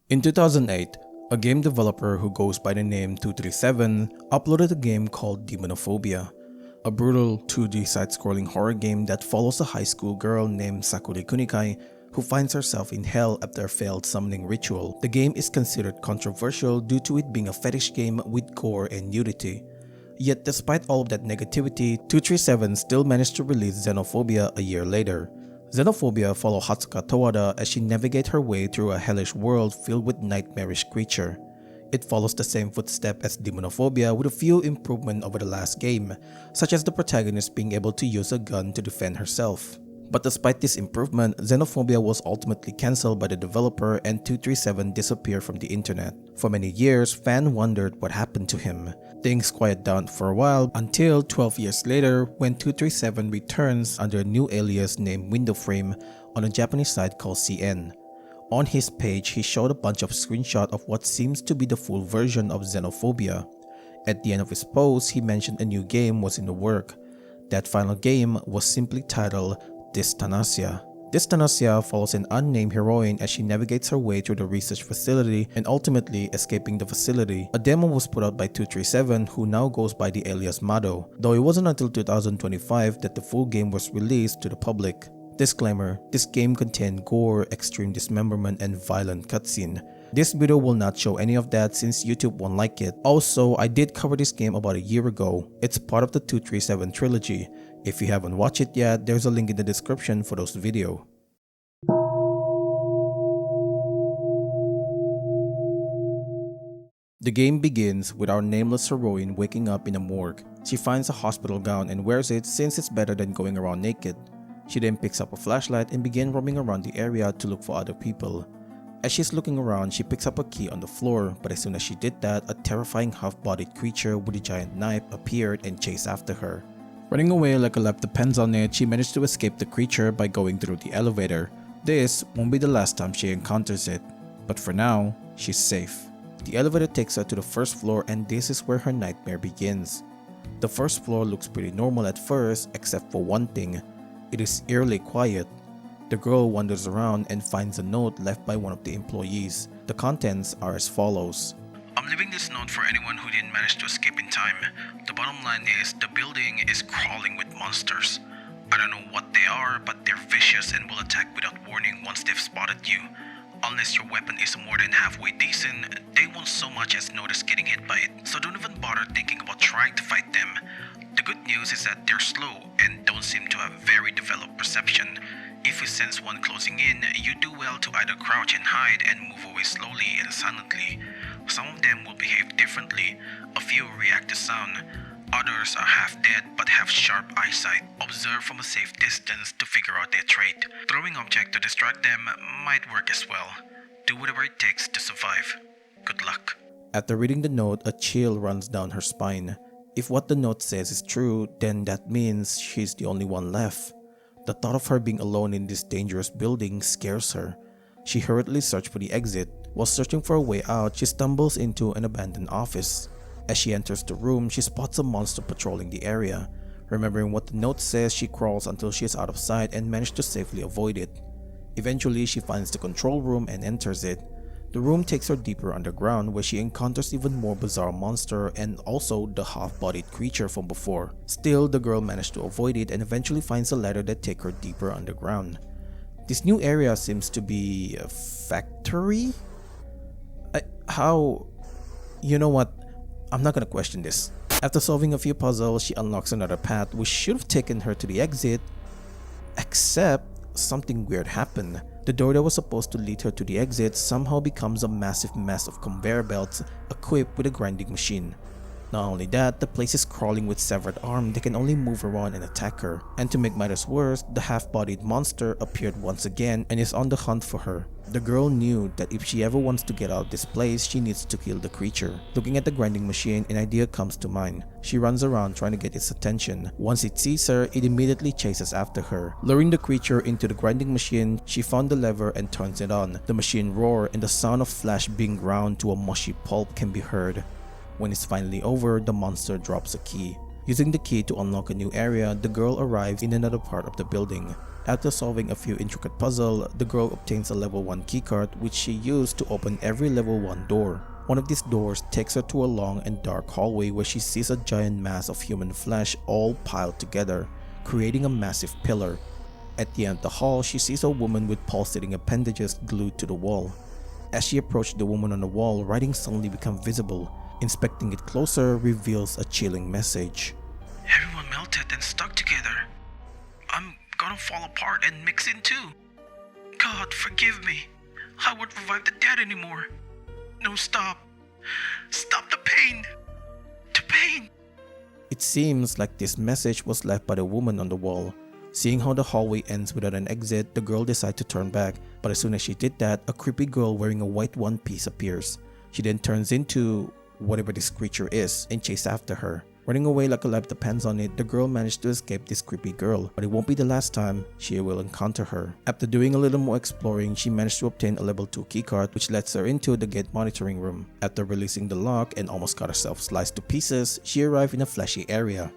In 2008, a game developer who goes by the name 237 uploaded a game called Demonophobia, a brutal 2D side-scrolling horror game that follows a high school girl named Sakuri Kunikai who finds herself in hell after a failed summoning ritual. The game is considered controversial due to it being a fetish game with gore and nudity. Yet despite all of that negativity, 237 still managed to release Xenophobia a year later. Xenophobia follows Hatsuka Towada as she navigates her way through a hellish world filled with nightmarish creatures. It follows the same footstep as Demonophobia with a few improvements over the last game, such as the protagonist being able to use a gun to defend herself. But despite this improvement, Xenophobia was ultimately cancelled by the developer and 237 disappeared from the internet. For many years, fans wondered what happened to him. Things quieted down for a while until 12 years later when 237 returns under a new alias named Windowframe on a Japanese site called CN. On his page, he showed a bunch of screenshots of what seems to be the full version of Xenophobia. At the end of his post, he mentioned a new game was in the work. That final game was simply titled Dysthanasia. Dysthanasia follows an unnamed heroine as she navigates her way through the research facility and ultimately escaping the facility. A demo was put out by 237 who now goes by the alias Mado, though it wasn't until 2025 that the full game was released to the public. Disclaimer: this game contained gore, extreme dismemberment, and violent cutscene. This video will not show any of that since YouTube won't like it. Also, I did cover this game about a year ago. It's part of the 237 trilogy. If you haven't watched it yet, there's a link in the description for those videos. The game begins with our nameless heroine waking up in a morgue. She finds a hospital gown and wears it since it's better than going around naked. She then picks up a flashlight and begins roaming around the area to look for other people. As she's looking around, she picks up a key on the floor, but as soon as she did that, a terrifying half-bodied creature with a giant knife appeared and chased after her. Running away like a life depends on it, she managed to escape the creature by going through the elevator. This won't be the last time she encounters it, but for now, she's safe. The elevator takes her to the first floor and this is where her nightmare begins. The first floor looks pretty normal at first, except for one thing. It is eerily quiet. The girl wanders around and finds a note left by one of the employees. The contents are as follows. I'm leaving this note for anyone who didn't manage to escape in time. The bottom line is the building is crawling with monsters. I don't know what they are, but they're vicious and will attack without warning once they've spotted you. Unless your weapon is more than halfway decent, they won't so much as notice getting hit by it. So don't even bother thinking about trying to fight them. The good news is that they're slow and don't seem to have very developed perception. If you sense one closing in, you do well to either crouch and hide and move away slowly and silently. Some of them will behave differently. A few react to sound. Others are half dead but have sharp eyesight. Observe from a safe distance to figure out their trait. Throwing objects to distract them might work as well. Do whatever it takes to survive. Good luck. After reading the note, a chill runs down her spine. If what the note says is true, then that means she's the only one left. The thought of her being alone in this dangerous building scares her. She hurriedly searches for the exit. While searching for a way out, she stumbles into an abandoned office. As she enters the room, she spots a monster patrolling the area. Remembering what the note says, she crawls until she is out of sight and manages to safely avoid it. Eventually, she finds the control room and enters it. The room takes her deeper underground where she encounters even more bizarre monster and also the half-bodied creature from before. Still, the girl managed to avoid it and eventually finds a ladder that takes her deeper underground. This new area seems to be a factory? You know what? I'm not gonna question this. After solving a few puzzles, she unlocks another path which should have taken her to the exit, except something weird happened. The door that was supposed to lead her to the exit somehow becomes a massive mess of conveyor belts equipped with a grinding machine. Not only that, the place is crawling with severed arms that can only move around and attack her. And to make matters worse, the half-bodied monster appeared once again and is on the hunt for her. The girl knew that if she ever wants to get out of this place, she needs to kill the creature. Looking at the grinding machine, an idea comes to mind. She runs around trying to get its attention. Once it sees her, it immediately chases after her. Luring the creature into the grinding machine, she found the lever and turns it on. The machine roars and the sound of flesh being ground to a mushy pulp can be heard. When it's finally over, the monster drops a key. Using the key to unlock a new area, the girl arrives in another part of the building. After solving a few intricate puzzles, the girl obtains a level 1 keycard which she used to open every level 1 door. One of these doors takes her to a long and dark hallway where she sees a giant mass of human flesh all piled together, creating a massive pillar. At the end of the hall, she sees a woman with pulsating appendages glued to the wall. As she approached the woman on the wall, writing suddenly becomes visible. Inspecting it closer reveals a chilling message. Everyone melted and stuck together. I'm gonna fall apart and mix in too. God, forgive me. I won't revive the dead anymore. No, stop. Stop the pain. The pain. It seems like this message was left by the woman on the wall. Seeing how the hallway ends without an exit, the girl decides to turn back, but as soon as she did that, a creepy girl wearing a white one piece appears. She then turns into whatever this creature is and chases after her. Running away like a life depends on it, the girl managed to escape this creepy girl, but it won't be the last time she will encounter her. After doing a little more exploring, she managed to obtain a level 2 keycard which lets her into the gate monitoring room. After releasing the lock and almost got herself sliced to pieces, she arrived in a fleshy area.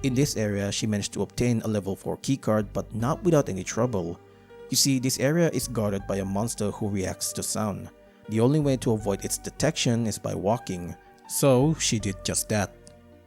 In this area, she managed to obtain a level 4 keycard but not without any trouble. You see, this area is guarded by a monster who reacts to sound. The only way to avoid its detection is by walking. So she did just that,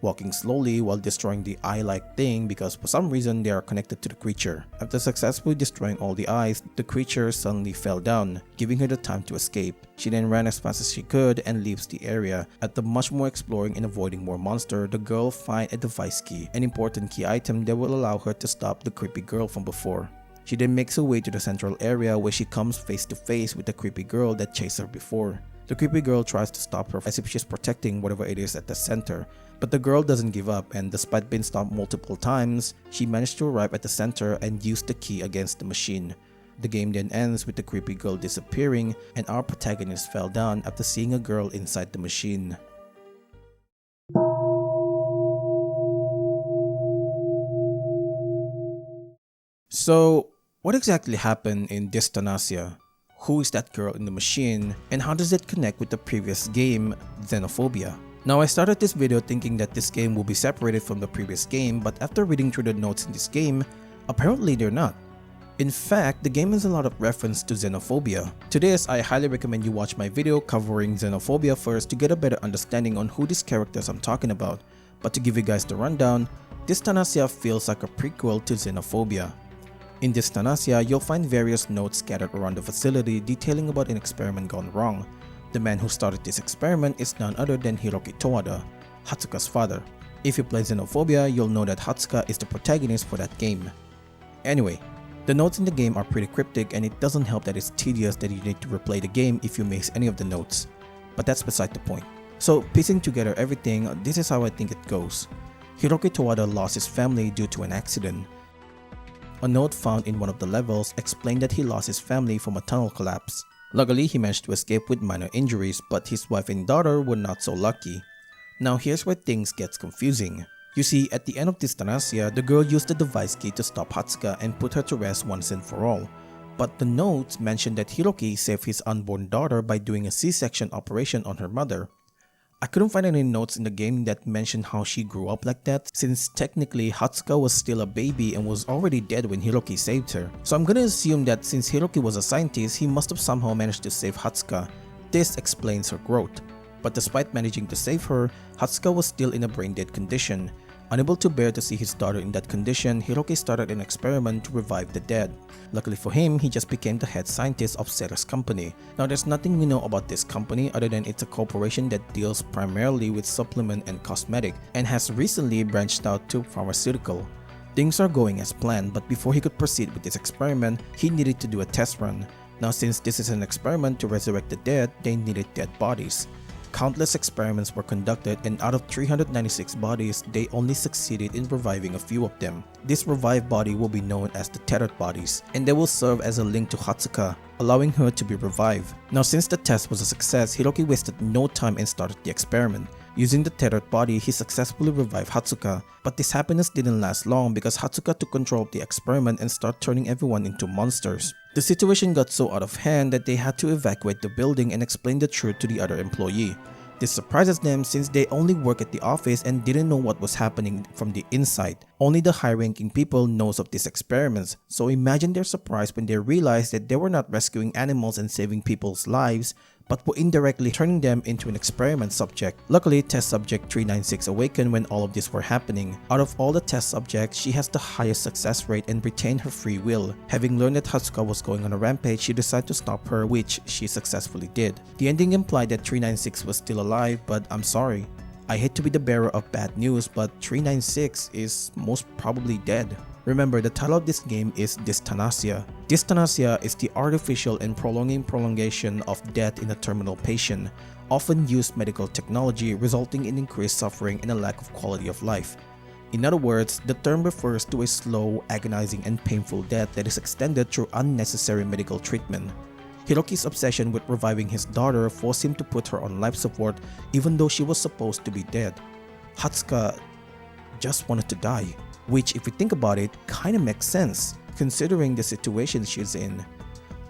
walking slowly while destroying the eye-like thing because for some reason they are connected to the creature. After successfully destroying all the eyes, the creature suddenly fell down, giving her the time to escape. She then ran as fast as she could and leaves the area. After much more exploring and avoiding more monsters, the girl finds a device key, an important key item that will allow her to stop the creepy girl from before. She then makes her way to the central area where she comes face to face with the creepy girl that chased her before. The creepy girl tries to stop her as if she's protecting whatever it is at the center, but the girl doesn't give up, and despite being stopped multiple times, she managed to arrive at the center and use the key against the machine. The game then ends with the creepy girl disappearing and our protagonist fell down after seeing a girl inside the machine. So, what exactly happened in Dysthanasia? Who is that girl in the machine, and how does it connect with the previous game, Xenophobia? Now, I started this video thinking that this game will be separated from the previous game, but after reading through the notes in this game, apparently they're not. In fact, the game has a lot of reference to Xenophobia. To this, I highly recommend you watch my video covering Xenophobia first to get a better understanding on who these characters I'm talking about. But to give you guys the rundown, Dysthanasia feels like a prequel to Xenophobia. In Dysthanasia, you'll find various notes scattered around the facility detailing about an experiment gone wrong. The man who started this experiment is none other than Sakuri Towada, Hatsuka's father. If you play Xenophobia, you'll know that Hatsuka is the protagonist for that game. Anyway, the notes in the game are pretty cryptic and it doesn't help that it's tedious that you need to replay the game if you miss any of the notes. But that's beside the point. So piecing together everything, this is how I think it goes. Sakuri Towada lost his family due to an accident. A note found in one of the levels explained that he lost his family from a tunnel collapse. Luckily, he managed to escape with minor injuries, but his wife and daughter were not so lucky. Now here's where things gets confusing. You see, at the end of Dysthanasia, the girl used the device key to stop Hatsuka and put her to rest once and for all. But the notes mentioned that Hiroki saved his unborn daughter by doing a C-section operation on her mother. I couldn't find any notes in the game that mentioned how she grew up like that, since technically Hatsuka was still a baby and was already dead when Hiroki saved her. So I'm gonna assume that since Hiroki was a scientist, he must have somehow managed to save Hatsuka. This explains her growth. But despite managing to save her, Hatsuka was still in a brain-dead condition. Unable to bear to see his daughter in that condition, Hiroki started an experiment to revive the dead. Luckily for him, he just became the head scientist of Sera's company. Now there's nothing we know about this company other than it's a corporation that deals primarily with supplement and cosmetic and has recently branched out to pharmaceutical. Things are going as planned, but before he could proceed with this experiment, he needed to do a test run. Now since this is an experiment to resurrect the dead, they needed dead bodies. Countless experiments were conducted and out of 396 bodies, they only succeeded in reviving a few of them. This revived body will be known as the tethered bodies, and they will serve as a link to Hatsuka, allowing her to be revived. Now since the test was a success, Hiroki wasted no time and started the experiment. Using the tethered body, he successfully revived Hatsuka, but this happiness didn't last long because Hatsuka took control of the experiment and started turning everyone into monsters. The situation got so out of hand that they had to evacuate the building and explain the truth to the other employee. This surprises them since they only work at the office and didn't know what was happening from the inside. Only the high-ranking people knows of these experiments, so imagine their surprise when they realized that they were not rescuing animals and saving people's lives, but were indirectly turning them into an experiment subject. Luckily, test subject 396 awakened when all of this were happening. Out of all the test subjects, she has the highest success rate and retained her free will. Having learned that Hatsuka was going on a rampage, she decided to stop her, which she successfully did. The ending implied that 396 was still alive, but I'm sorry. I hate to be the bearer of bad news, but 396 is most probably dead. Remember, the title of this game is Dysthanasia. Dysthanasia is the artificial and prolongation of death in a terminal patient, often used medical technology resulting in increased suffering and a lack of quality of life. In other words, the term refers to a slow, agonizing, and painful death that is extended through unnecessary medical treatment. Hiroki's obsession with reviving his daughter forced him to put her on life support even though she was supposed to be dead. Hatsuka just wanted to die. Which, if you think about it, kinda makes sense, considering the situation she's in.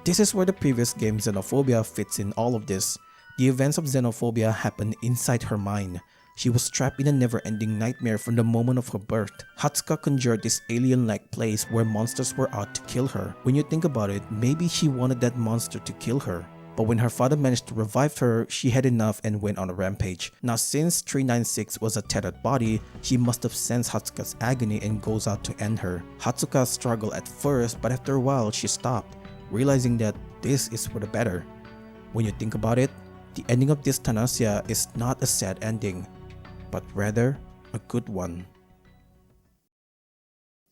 This is where the previous game Xenophobia fits in all of this. The events of Xenophobia happened inside her mind. She was trapped in a never-ending nightmare from the moment of her birth. Hatsuka conjured this alien-like place where monsters were out to kill her. When you think about it, maybe she wanted that monster to kill her. But when her father managed to revive her, she had enough and went on a rampage. Now since 396 was a tethered body, she must have sensed Hatsuka's agony and goes out to end her. Hatsuka struggled at first, but after a while she stopped, realizing that this is for the better. When you think about it, the ending of Dysthanasia is not a sad ending, but rather a good one.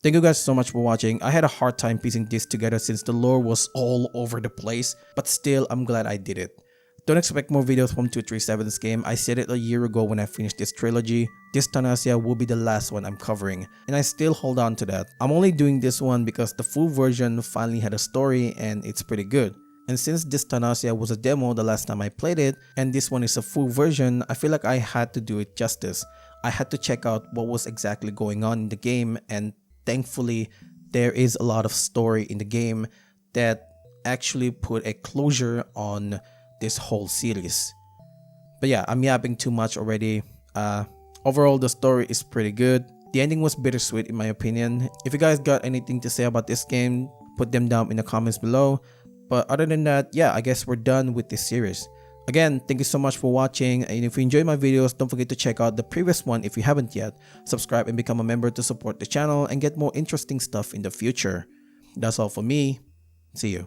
Thank you guys so much for watching. I had a hard time piecing this together since the lore was all over the place, but still I'm glad I did it. Don't expect more videos from 237's game. I said it a year ago when I finished this trilogy. Dysthanasia will be the last one I'm covering, and I still hold on to that. I'm only doing this one because the full version finally had a story and it's pretty good. And since Dysthanasia was a demo the last time I played it, and this one is a full version, I feel like I had to do it justice. I had to check out what was exactly going on in the game, and thankfully, there is a lot of story in the game that actually put a closure on this whole series. But yeah, I'm yapping too much already. Overall, the story is pretty good. The ending was bittersweet in my opinion. If you guys got anything to say about this game, put them down in the comments below. But other than that, yeah, I guess we're done with this series. Again, thank you so much for watching, and if you enjoy my videos, don't forget to check out the previous one if you haven't yet. Subscribe and become a member to support the channel and get more interesting stuff in the future. That's all for me. See you.